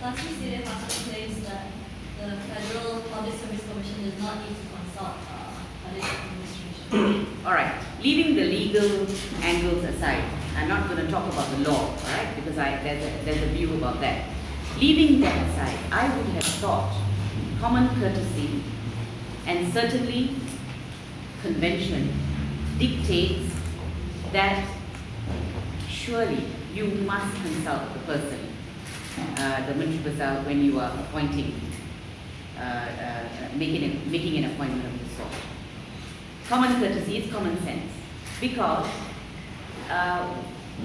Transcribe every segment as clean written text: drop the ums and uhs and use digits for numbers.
Country City Hospital claims that the Federal Public Service Commission does not need to consult public administration. All right, leaving the legal angles aside, I'm not going to talk about the law, all right, because there's a view about that. Leaving that aside, I would have thought common courtesy and certainly convention dictates that surely you must consult the person, the Menteri Besar, when you are appointing, making an appointment of this sort. Common courtesy is common sense. Because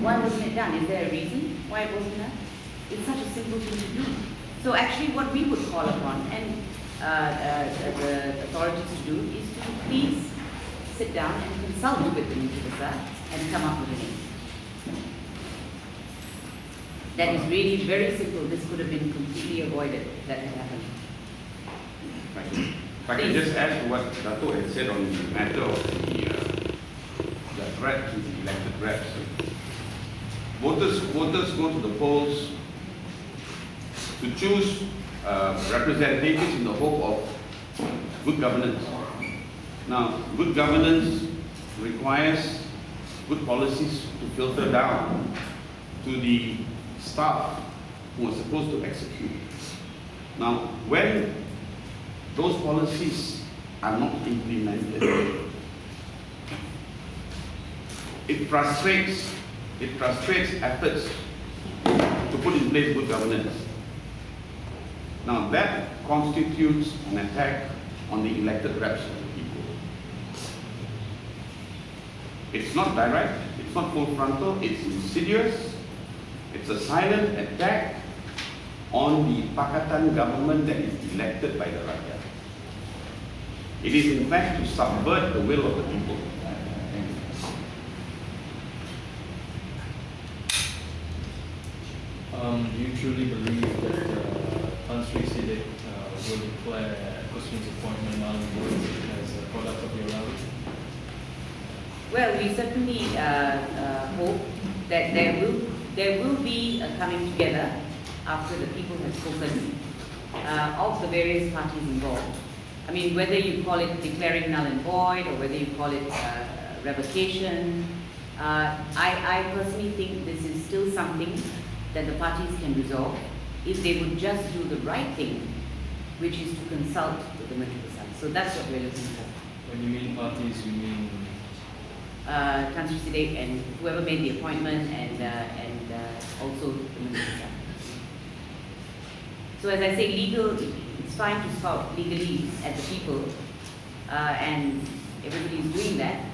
why wasn't it done? Is there a reason why it wasn't done? It's such a simple thing to do. So actually what we would call upon and the authorities to do is to please sit down and consult with the Menteri Besar and come up with a name. That is really very simple. This could have been completely avoided if that had happened. If I can just add to what Dato had said on the matter of the threat to the elected reps. Voters go to the polls to choose representatives in the hope of good governance. Now, good governance requires good policies to filter down to the staff who are supposed to execute. Now, when those policies are not implemented, it frustrates efforts to put in place good governance. Now, that constitutes an attack on the elected reps of the people. It's not direct, it's not full frontal, it's insidious. It's a silent attack on the Pakatan government that is elected by the Rakyat. It is in fact to subvert the will of the people. Do you truly believe that Country City will declare Kusmin's appointment null and void as a product of your rally? Well, we certainly hope that there will be a coming together after the people have spoken of the various parties involved. I mean, whether you call it declaring null and void or whether you call it revocation, I personally think this is still something that the parties can resolve if they would just do the right thing, which is to consult with the Menteri Besar. So that's what we're looking for. When you mean parties, you mean? Country City and whoever made the appointment and also the Menteri Besar. So as I say, legal, it's fine to spout legally at the people and everybody's doing that,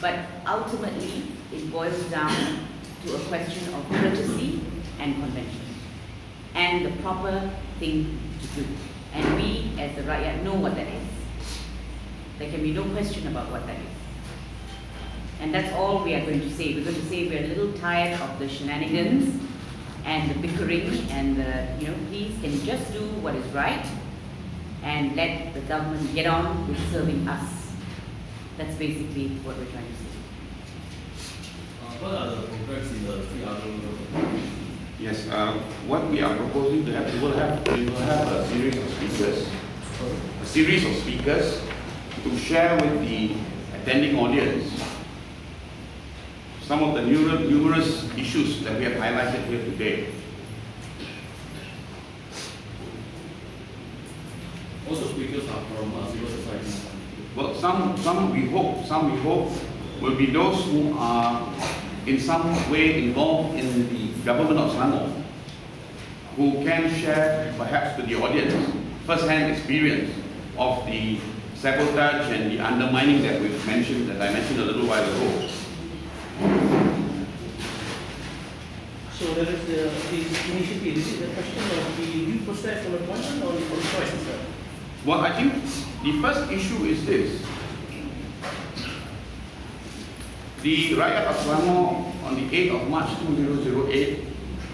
but ultimately it boils down to a question of courtesy and convention and the proper thing to do. And we as the Rakyat know what that is. There can be no question about what that is. And that's all we are going to say. We're going to say we're a little tired of the shenanigans and the bickering and the, please can you just do what is right and let the government get on with serving us. That's basically what we're trying to say. What are the programs in the three other? Yes, what we are proposing to have, we will have a series of speakers to share with the attending audience some of the numerous issues that we have highlighted here today. Also speakers are from civil society. Well, some we hope will be those who are in some way involved in the government of Selangor, who can share perhaps to the audience first-hand experience of the sabotage and the undermining that I mentioned a little while ago. So there is the initiative. Is it the question of the due process of appointment or the choice itself? Well, I think the first issue is this. The Rakyat of Selangor on the 8th of March 2008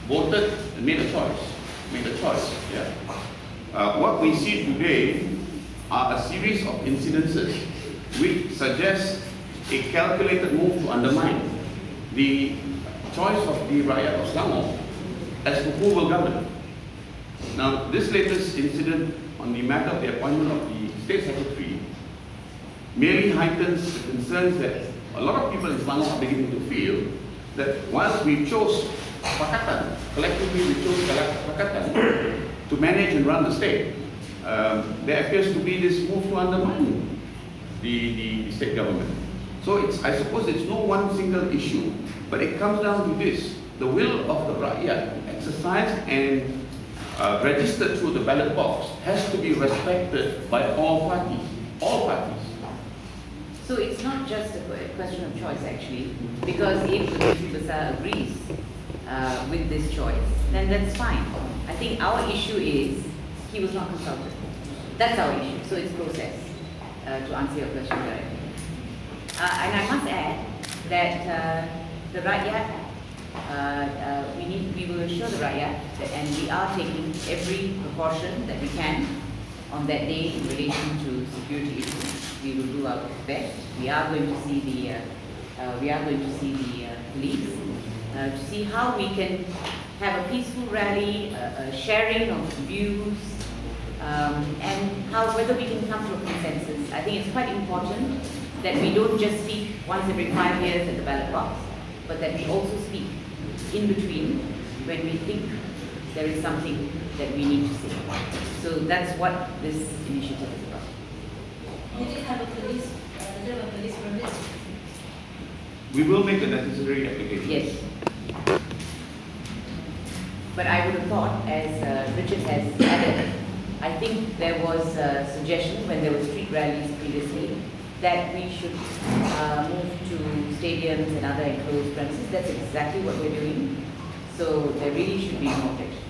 voted and made a choice. Yeah. What we see today are a series of incidences which suggest a calculated move to undermine the choice of the Rakyat of Selangor as to who will govern. Now, this latest incident on the matter of the appointment of the State Secretary merely heightens the concerns that a lot of people in Selangor are beginning to feel that whilst we chose Pakatan, collectively we chose Pakatan to manage and run the state, there appears to be this move to undermine the state government. So I suppose it's no one single issue, but it comes down to this: the will of the rakyat, exercised and registered through the ballot box, has to be respected by all parties. All parties. So it's not just a question of choice actually, because if the Menteri Besar agrees with this choice, then that's fine. I think our issue is he was not consulted. That's our issue. So it's process, to answer your question directly. And I must add that the rakyat, we will assure the rakyat that, and we are taking every precaution that we can on that day in relation to security issues. We will do our best. We are going to see the police to see how we can have a peaceful rally, a sharing of views, and whether we can come to a consensus. I think it's quite important that we don't just speak once every 5 years at the ballot box, but that we also speak in between when we think there is something that we need to say. So that's what this initiative is about. Did it have a police permit? We will make the necessary applications. Yes. But I would have thought, as Richard has added, I think there was a suggestion when there were street rallies previously that we should move to stadiums and other enclosed premises. That's exactly what we're doing. So there really should be more protection.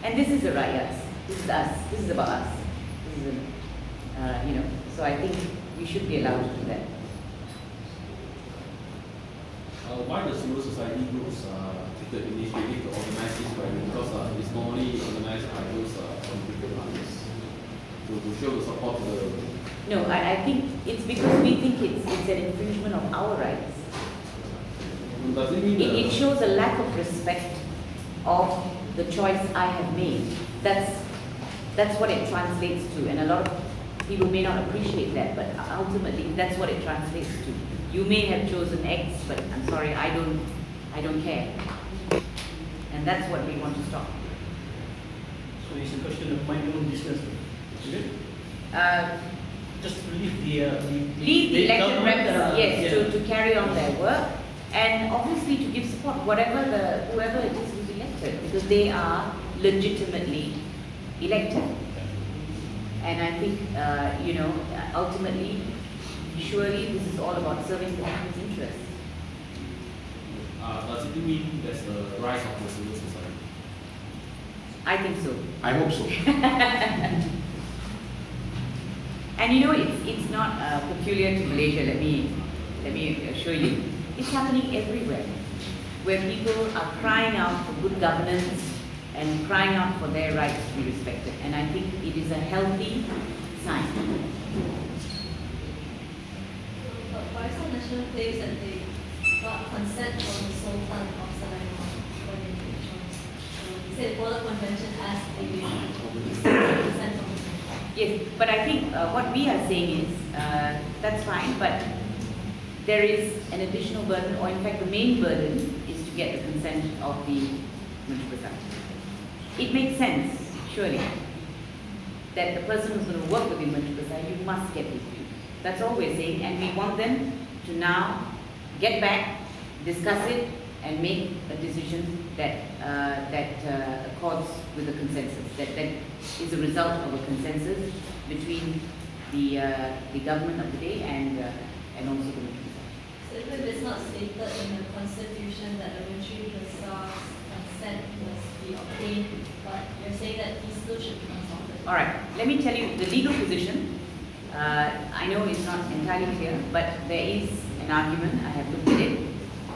And this is the riots. This is us. This is about us. This is, so I think we should be allowed to do that. Why the civil society groups take the initiative to organize this rally? Because it's normally organized by those political parties to show the support to the. No, I think it's because we think it's an infringement of our rights. Does it mean It shows a lack of respect of the choice I have made. That's what it translates to, and a lot of people may not appreciate that, but ultimately that's what it translates to. You may have chosen X, but I'm sorry, I don't care. And that's what we want to stop. So it's a question of my own business, is it? Just to leave Leave the elected government, reps, yes, yeah. to carry on their work, and obviously to give support, whoever it is who's elected, because they are legitimately elected. And I think, ultimately, surely this is all about serving the people's interests. does it mean there's the rise of the civil society? I think so. I hope so. And it's not peculiar to Malaysia. Let me assure you, it's happening everywhere, where people are crying out for good governance and crying out for their rights to be respected. And I think it is a healthy sign. But Pakistan National claims that they got consent from the Sultan of Selangor for the elections. He said for the convention asked the consent from the Sultan. Yes, but I think what we are saying is that's fine, but there is an additional burden, or in fact the main burden is to get the consent of the Menteri Besar. It makes sense, surely, that the person who's going to work with the Menteri Besar, you must get his views. That's all we're saying, and we want them to now get back, discuss it, and make a decision that accords with the consensus. That is a result of a consensus between the government of the day and also the Menteri Besar. So even if it's not stated in the constitution that the Menteri Besar's consent must be obtained, but you're saying that he still should be consulted. All right, let me tell you the legal position. I know it's not entirely clear, but there is an argument. I have looked at it.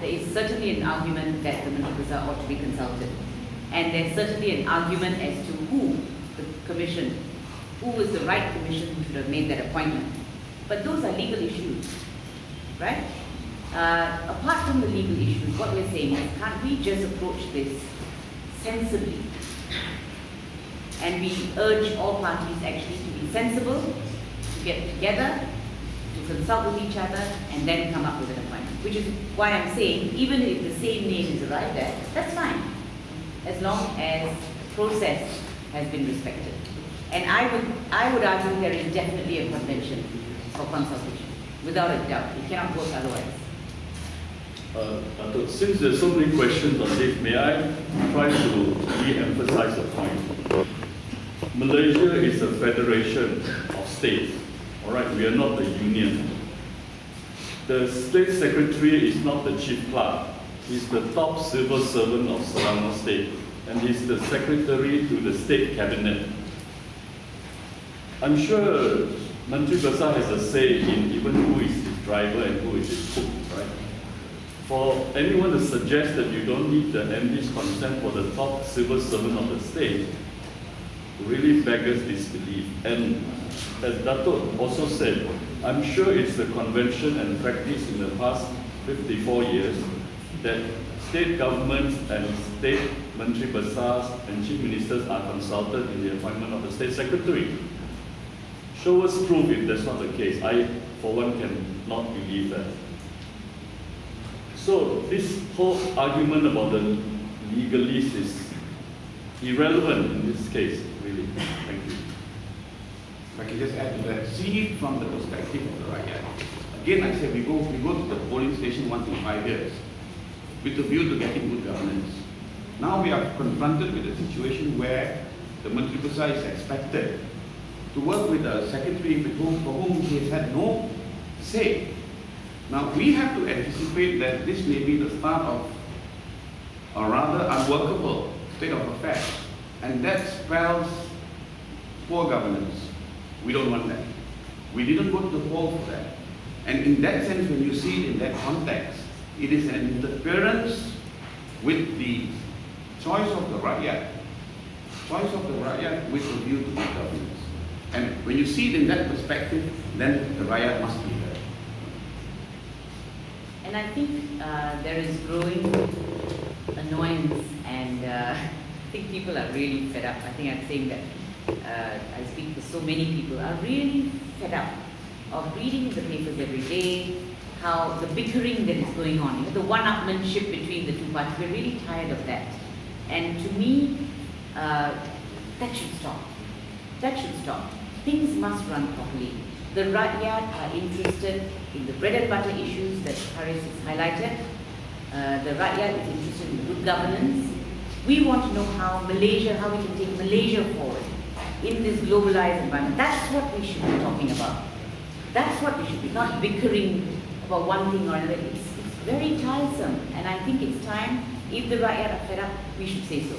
There is certainly an argument that the Menteri Besar ought to be consulted. And there's certainly an argument as to who was the right commission who should have made that appointment. But those are legal issues, right? Apart from the legal issues, what we're saying is, can't we just approach this sensibly And we urge all parties actually to be sensible, to get together, to consult with each other, and then come up with an appointment. Which is why I'm saying, even if the same name is arrived at, that's fine, as long as process has been respected. And I would argue there is definitely a convention for consultation, without a doubt. It cannot work otherwise. Since there's so many questions on this, may I try to re-emphasize the point? Malaysia is a federation of states. All right, we are not a union. The state secretary is not the chief clerk. He's the top civil servant of Selangor State, and he's the secretary to the state cabinet. I'm sure Menteri Besar has a say in even who is his driver and who is his cook, right? For anyone to suggest that you don't need the MD's consent for the top civil servant of the state really beggars disbelief. And as Dato also said, I'm sure it's the convention and practice in the past 54 years that state governments and state Menteri Besars and chief ministers are consulted in the appointment of the state secretary. Show us proof if that's not the case. I, for one, cannot believe that. So this whole argument about the legalese is irrelevant in this case, really. Thank you. If I can just add to that, see it from the perspective of the rakyat. Again, I say we go to the polling station once in 5 years with the view to getting good governance. Now we are confronted with a situation where the Menteri Besar is expected to work with a secretary for whom he has had no say. Now we have to anticipate that this may be the start of a rather unworkable state of affairs, and that spells poor governance. We don't want that. We didn't go to the poll for that. And in that sense, when you see it in that context, it is an interference with the choice of the rakyat with a view to good governance. And when you see it in that perspective, then the rakyat must be there. And I think there is growing annoyance, and I think people are really fed up. I think I'm saying that I speak for so many people, are really fed up of reading the papers every day, how the bickering that is going on, the one-upmanship between the two parties. We're really tired of that. And to me, that should stop. That should stop. Things must run properly. The rakyat are interested in the bread and butter issues that Haris has highlighted. The rakyat is interested in good governance. We want to know how we can take Malaysia forward in this globalized environment. That's what we should be talking about. That's what we should be, not bickering about one thing or another. It's very tiresome, and I think it's time, if the rakyat are fed up, we should say so.